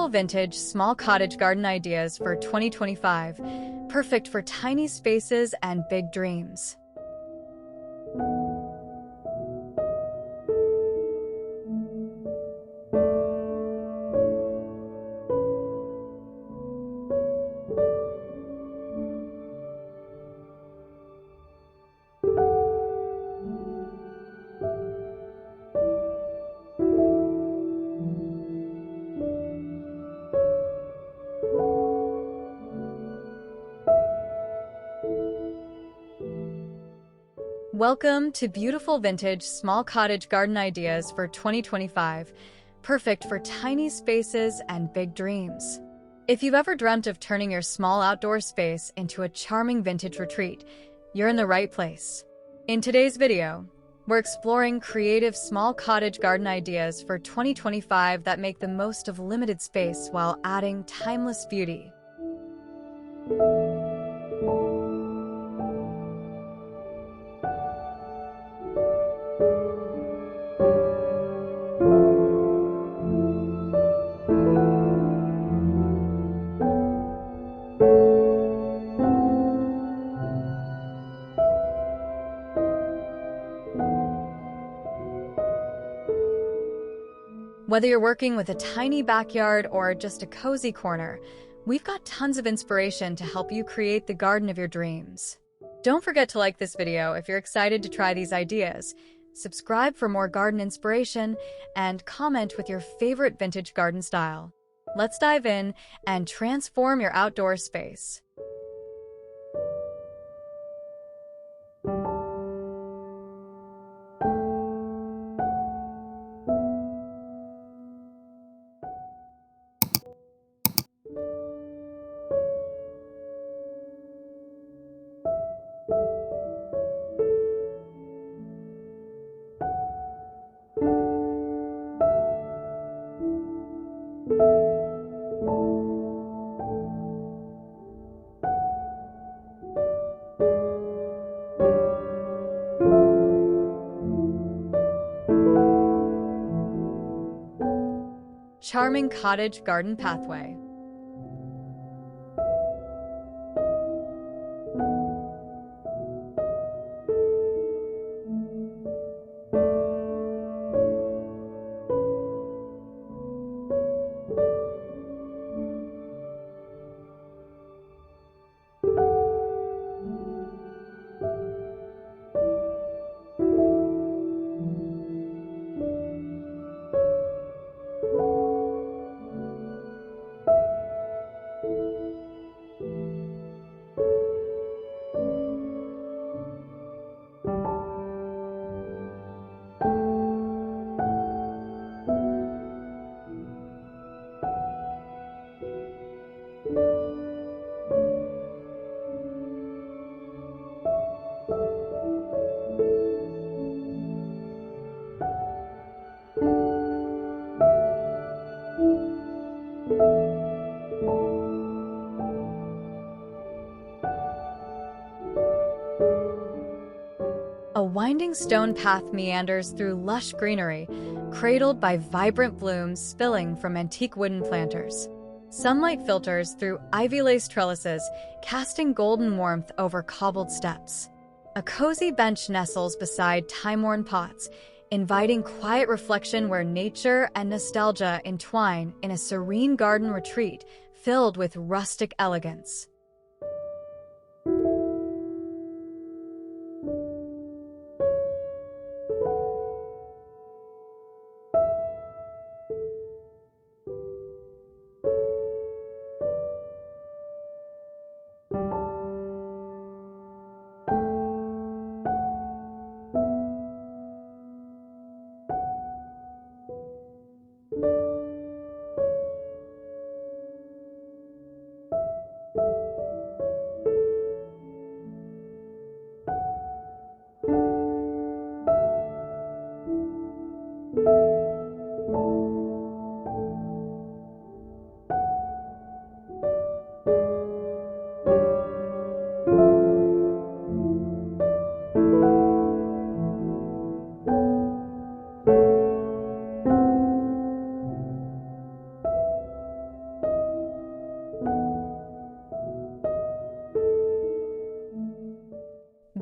beautiful vintage small cottage garden ideas for 2025, perfect for tiny spaces and big dreams. Welcome to beautiful vintage small cottage garden ideas for 2025, perfect for tiny spaces and big dreams. If you've ever dreamt of turning your small outdoor space into a charming vintage retreat, you're in the right place. In today's video, we're exploring creative small cottage garden ideas for 2025 that make the most of limited space while adding timeless beauty. Whether you're working with a tiny backyard or just a cozy corner, we've got tons of inspiration to help you create the garden of your dreams. Don't forget to like this video if you're excited to try these ideas, subscribe for more garden inspiration, and comment with your favorite vintage garden style. Let's dive in and transform your outdoor space. Charming cottage garden pathway. A winding stone path meanders through lush greenery, cradled by vibrant blooms spilling from antique wooden planters. Sunlight filters through ivy-laced trellises, casting golden warmth over cobbled steps. A cozy bench nestles beside time-worn pots, inviting quiet reflection where nature and nostalgia entwine in a serene garden retreat filled with rustic elegance.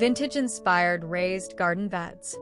vintage-inspired raised garden beds.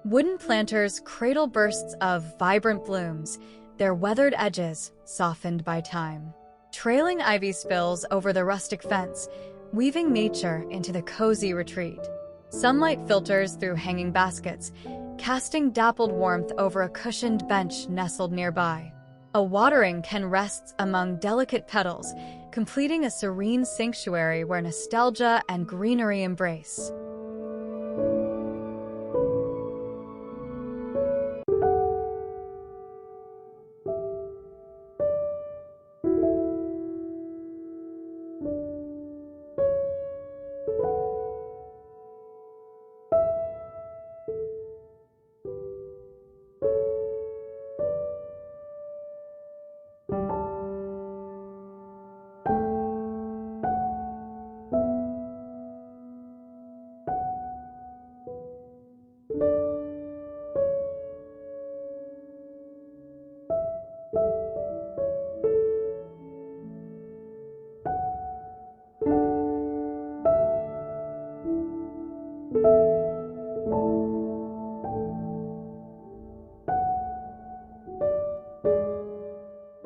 Wooden planters cradle bursts of vibrant blooms, their weathered edges softened by time. Trailing ivy spills over the rustic fence, weaving nature into the cozy retreat. Sunlight filters through hanging baskets, casting dappled warmth over a cushioned bench nestled nearby. A watering can rests among delicate petals, completing a serene sanctuary where nostalgia and greenery embrace.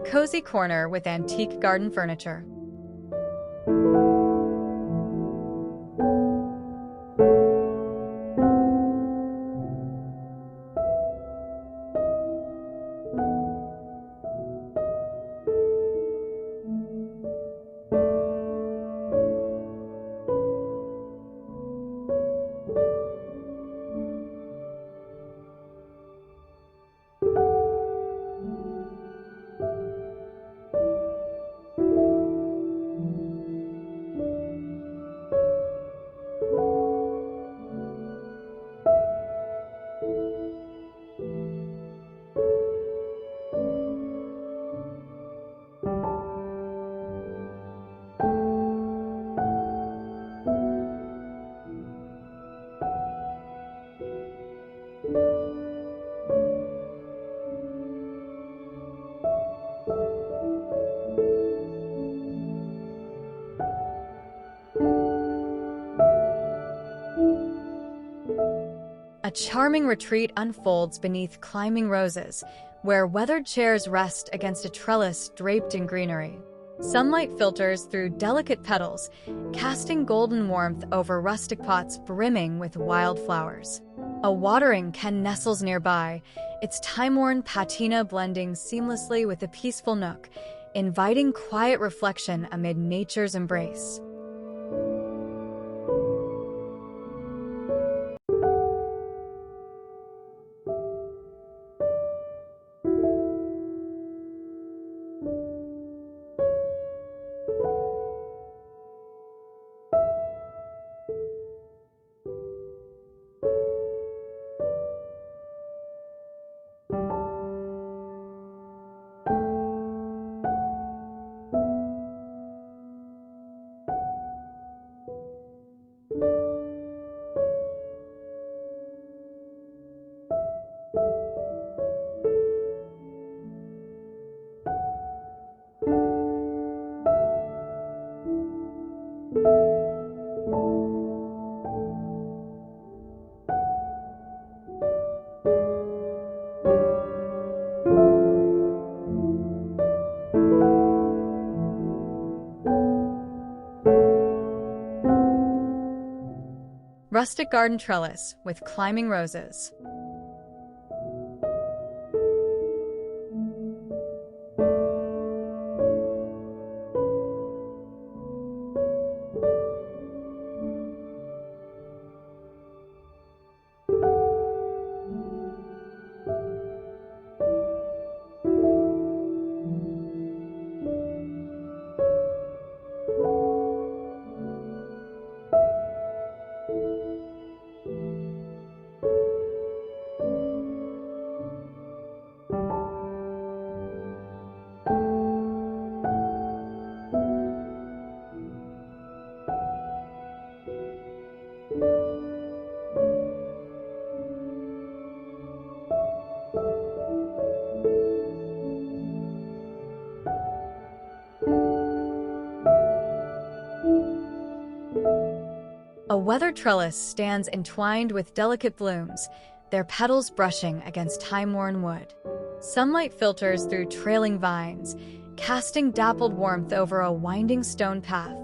Cozy corner with antique garden furniture. A charming retreat unfolds beneath climbing roses, where weathered chairs rest against a trellis draped in greenery. Sunlight filters through delicate petals, casting golden warmth over rustic pots brimming with wildflowers. A watering can nestles nearby, its time-worn patina blending seamlessly with a peaceful nook, inviting quiet reflection amid nature's embrace. Rustic garden trellis with climbing roses. weathered trellis stands entwined with delicate blooms, their petals brushing against time-worn wood. Sunlight filters through trailing vines, casting dappled warmth over a winding stone path.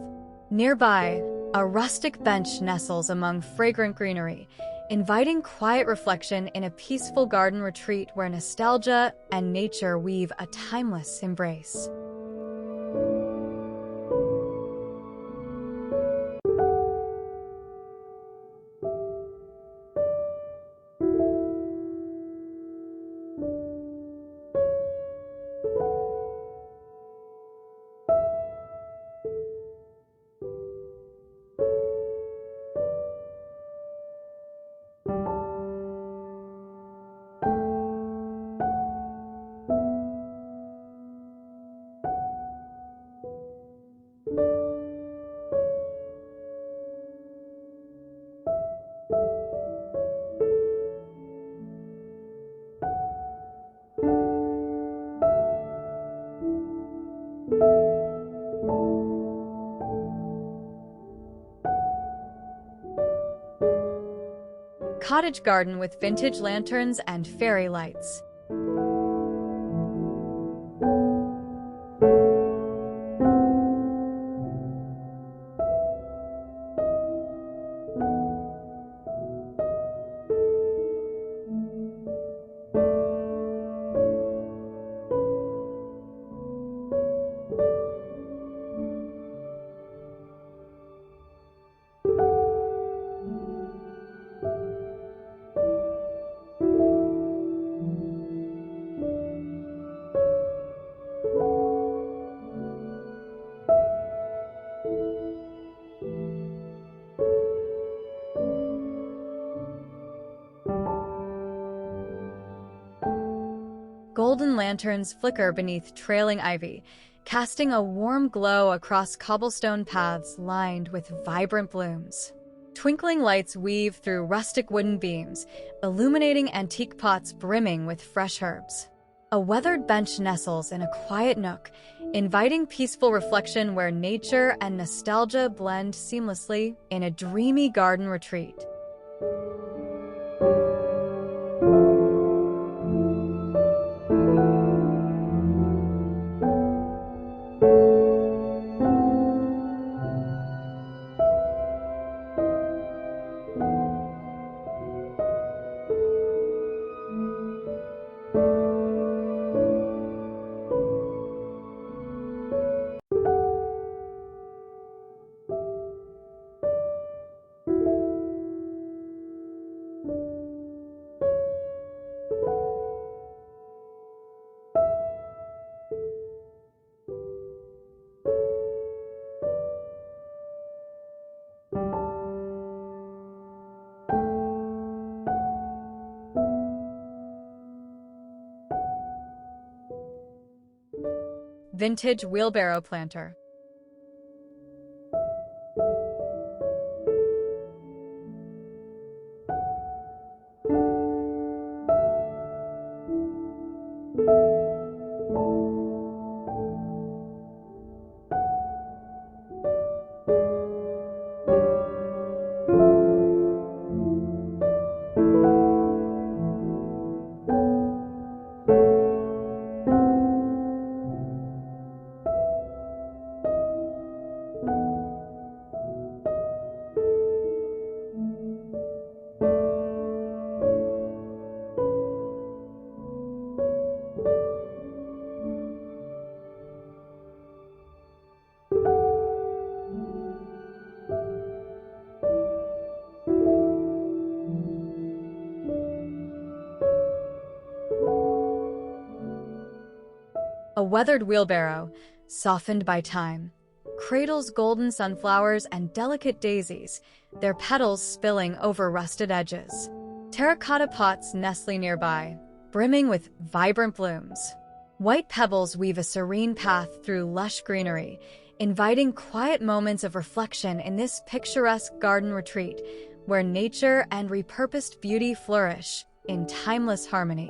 Nearby, a rustic bench nestles among fragrant greenery, inviting quiet reflection in a peaceful garden retreat where nostalgia and nature weave a timeless embrace. Cottage garden with vintage lanterns and fairy lights. Golden lanterns flicker beneath trailing ivy, casting a warm glow across cobblestone paths lined with vibrant blooms. Twinkling lights weave through rustic wooden beams, illuminating antique pots brimming with fresh herbs. A weathered bench nestles in a quiet nook, inviting peaceful reflection where nature and nostalgia blend seamlessly in a dreamy garden retreat. Vintage wheelbarrow planter. A weathered wheelbarrow, softened by time, cradles golden sunflowers and delicate daisies, their petals spilling over rusted edges. Terracotta pots nestling nearby, brimming with vibrant blooms. White pebbles weave a serene path through lush greenery, inviting quiet moments of reflection in this picturesque garden retreat, where nature and repurposed beauty flourish in timeless harmony.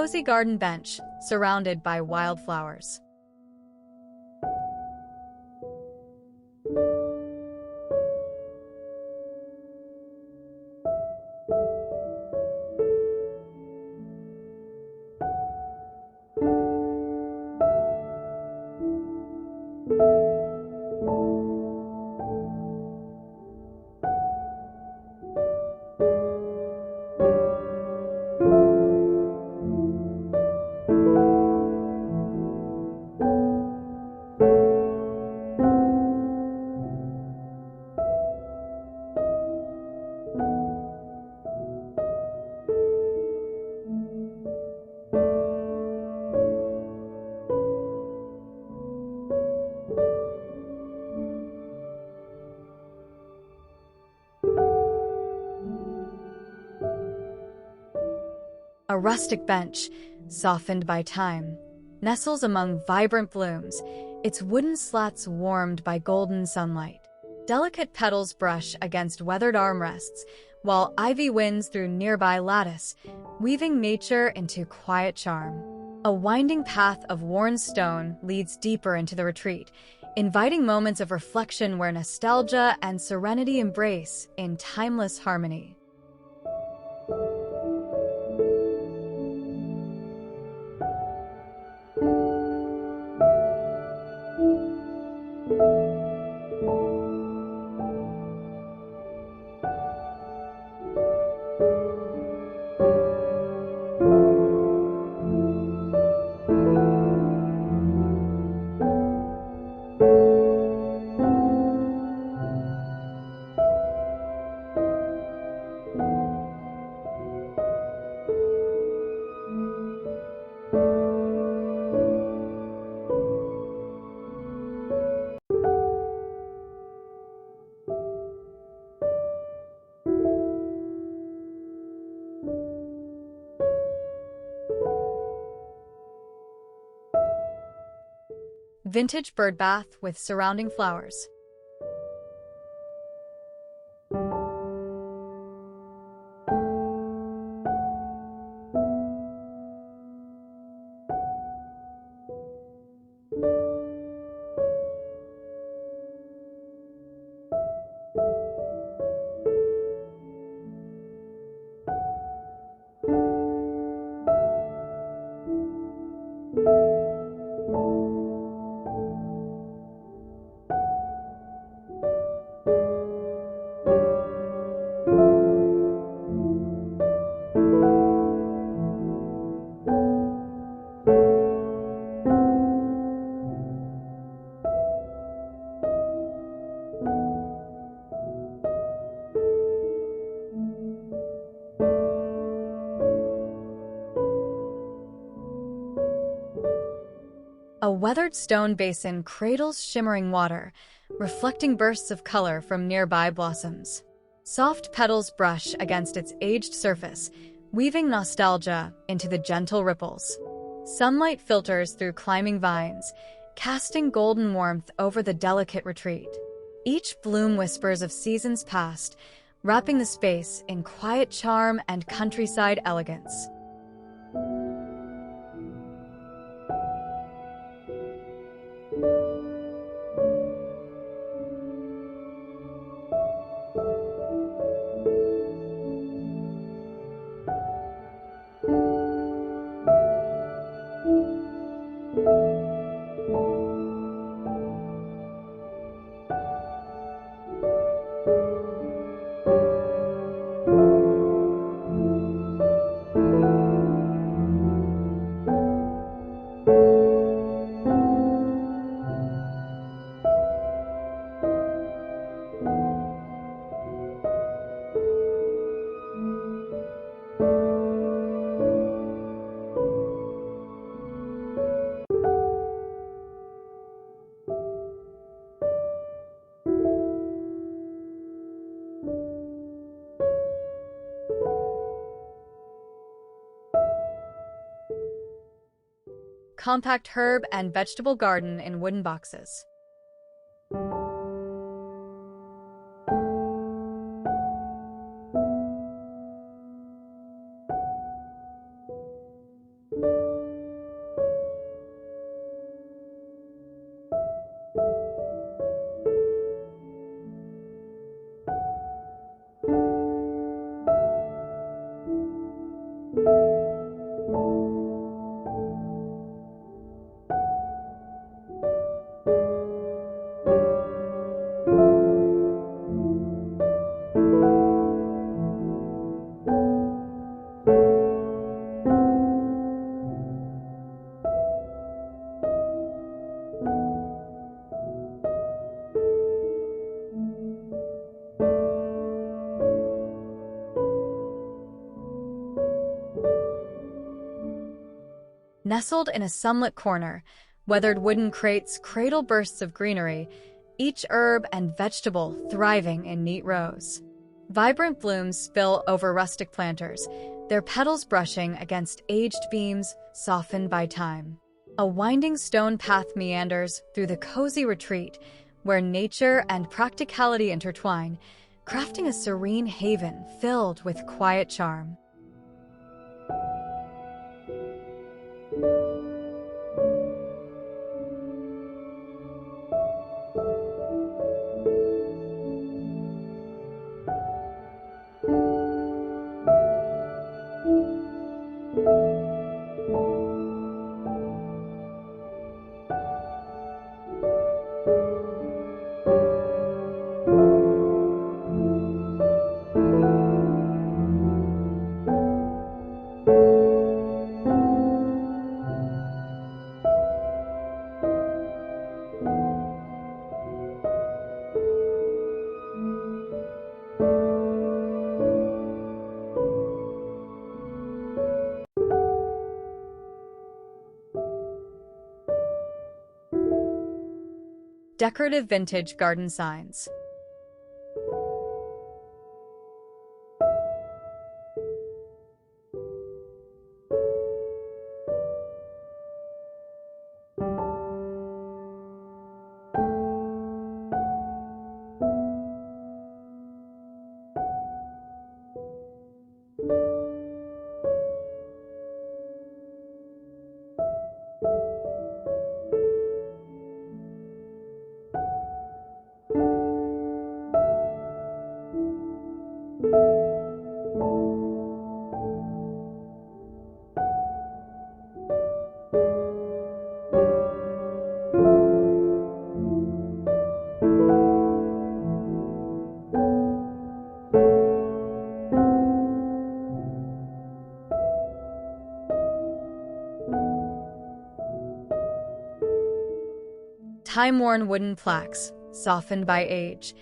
cozy garden bench surrounded by wildflowers. A rustic bench, softened by time, nestles among vibrant blooms, its wooden slats warmed by golden sunlight. Delicate petals brush against weathered armrests, while ivy winds through nearby lattice, weaving nature into quiet charm. A winding path of worn stone leads deeper into the retreat, inviting moments of reflection where nostalgia and serenity embrace in timeless harmony. Vintage bird bath with surrounding flowers. A weathered stone basin cradles shimmering water, reflecting bursts of color from nearby blossoms. Soft petals brush against its aged surface, weaving nostalgia into the gentle ripples. Sunlight filters through climbing vines, casting golden warmth over the delicate retreat. Each bloom whispers of seasons past, wrapping the space in quiet charm and countryside elegance. Compact herb and vegetable garden in wooden boxes. Nestled in a sunlit corner, weathered wooden crates cradle bursts of greenery, each herb and vegetable thriving in neat rows. Vibrant blooms spill over rustic planters, their petals brushing against aged beams softened by time. A winding stone path meanders through the cozy retreat, where nature and practicality intertwine, crafting a serene haven filled with quiet charm. Decorative vintage garden signs. Time-worn wooden plaques, softened by age,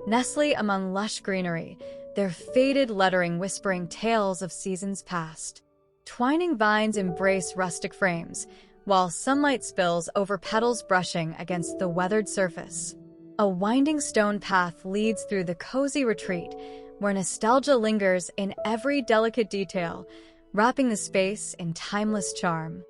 nestle among lush greenery, their faded lettering whispering tales of seasons past. Twining vines embrace rustic frames, while sunlight spills over petals brushing against the weathered surface. A winding stone path leads through the cozy retreat, where nostalgia lingers in every delicate detail, wrapping the space in timeless charm.